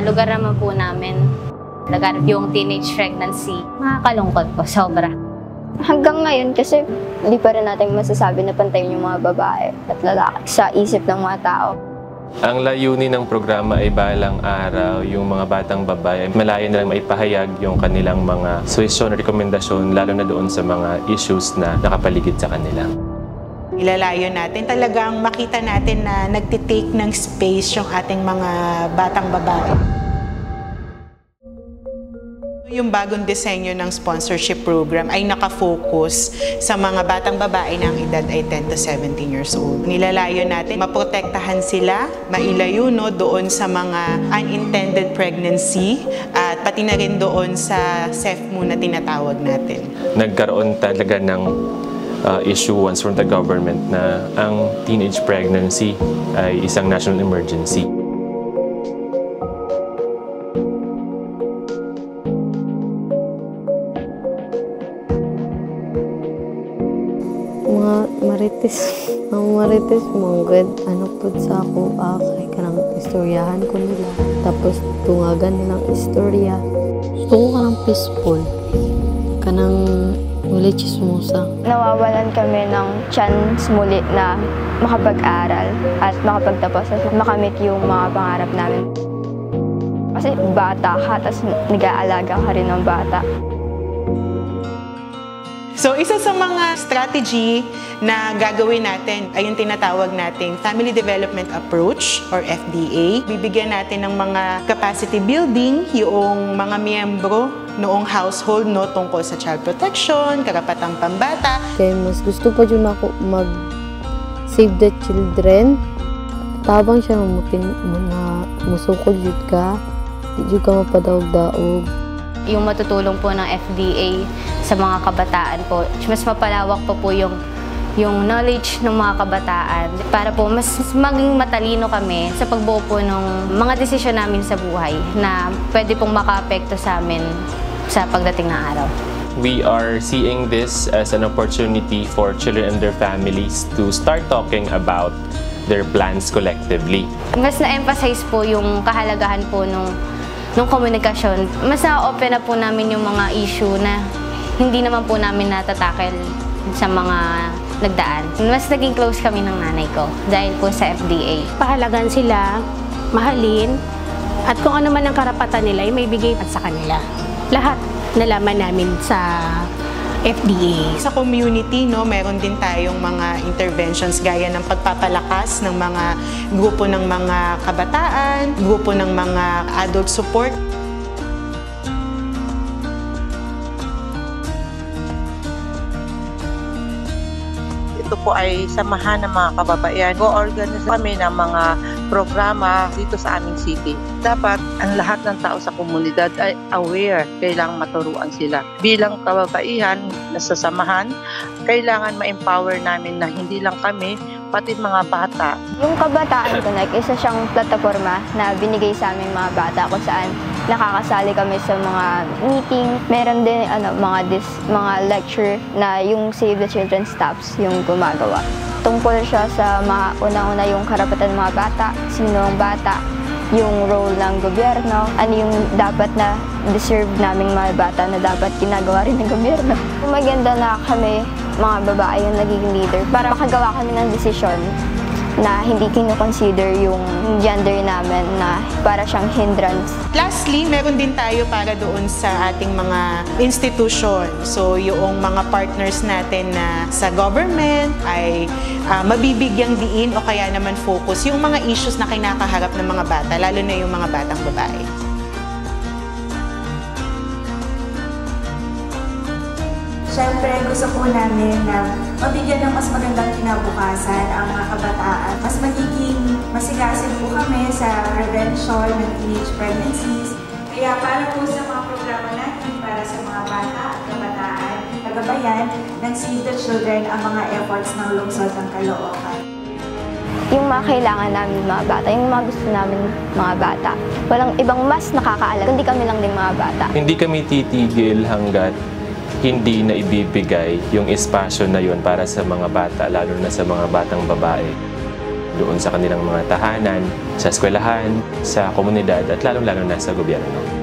lugar naman po namin, laganap yung teenage pregnancy. Makakalungkot po, sobra. Hanggang ngayon kasi hindi pa rin natin masasabi na pantayin yung mga babae at lalaki sa isip ng mga tao. Ang layunin ng programa ay balang araw yung mga batang babae malaya nilang maipahayag yung kanilang mga suwesyon, rekomendasyon, lalo na doon sa mga issues na nakapaligid sa kanila. Ilalayo natin, talagang makita natin na nagtitake ng space yung ating mga batang babae. Yung bagong disenyo ng sponsorship program ay nakafocus sa mga batang babae na ang edad ay 10 to 17 years old. Nilalayo natin, maprotektahan sila, mailayo doon sa mga unintended pregnancy at pati na rin doon sa CEFMU na tinatawag natin. Nagkaroon talaga ng issuance from the government na ang teenage pregnancy ay isang national emergency. Mga marites manggad anak pud sa ako kay kanang istoryahan ko nila tapos tungagan nilang istorya. Gusto ko kanang peaceful kanang muli chismosa. Nawawalan kami ng chance muli na makapag-aral at makapagtapos at makamit yung mga pangarap namin. Kasi bata ka, tapos nag-aalaga ka rin ng bata. So, isa sa mga strategy na gagawin natin ay yung tinatawag nating Family Development Approach or FDA. Bibigyan natin ng mga capacity building yung mga miyembro noong household tungkol sa child protection, karapatang pambata. Kaya mas gusto pa dyan ako mag-save the children. Tabang siya musukol jud ka, di jud ka mapadaog-daog. Yung matutulong po ng FDA sa mga kabataan po, mas mapalawak po yung knowledge ng mga kabataan para po mas maging matalino kami sa pagbuo po ng mga desisyon namin sa buhay na pwede pong makaapekto sa amin sa pagdating ng araw. We are seeing this as an opportunity for children and their families to start talking about their plans collectively. Mas na-emphasize po yung kahalagahan po nung komunikasyon. Mas na-open na po namin yung mga issue na hindi naman po namin natatakel sa mga nagdaan. Mas naging close kami ng nanay ko dahil po sa FDA. Pahalagan sila, mahalin, at kung ano man ang karapatan nila ay may bigay at sa kanila. Lahat nalaman namin sa FDA. Sa community, meron din tayong mga interventions gaya ng pagpapalakas ng mga grupo ng mga kabataan, grupo ng mga adult support. Ito po ay samahan ng mga kababaihan. Go-organize kami ng mga programa dito sa aming city. Dapat ang lahat ng tao sa komunidad ay aware, kailangan maturuan sila. Bilang kababaihan na sasamahan, kailangan ma-empower namin na hindi lang kami, pati mga bata. Yung Kabataan Connect, isa siyang plataforma na binigay sa aming mga bata kung saan nakakasali kami sa mga meeting. Meron din mga lecture na yung Save the Children staffs yung gumagawa. Tungkol siya sa unang-una yung karapatan ng mga bata, sino ang bata, yung role ng gobyerno, ano yung dapat na deserve naming mga bata na dapat ginagawa rin ng gobyerno. Maganda na kami, mga babae, yung naging leader para makagawa kami ng desisyon na hindi kino-consider yung gender namin na para siyang hindrance. Lastly, meron din tayo para doon sa ating mga institution. So, yung mga partners natin na sa government ay mabibigyang diin o kaya naman focus yung mga issues na kinakaharap ng mga bata, lalo na yung mga batang babae. Siyempre, gusto po namin na mabigyan ng mas magandang kinabukasan ang mga kabataan. Mas magiging masigasig po kami sa prevention ng teenage pregnancies. Kaya para po sa mga programa natin para sa mga bata at kabataan, tagabayan ng Save the Children ang mga efforts ng lungsod ng Caloocan. Yung mga kailangan namin mga bata, yung mga gusto namin mga bata. Walang ibang mas nakakaalam, kundi kami lang din mga bata. Hindi kami titigil hanggat hindi na ibibigay yung espasyo na yun para sa mga bata, lalo na sa mga batang babae. doon sa kanilang mga tahanan, sa eskwelahan, sa komunidad at lalong-lalo na sa gobyerno.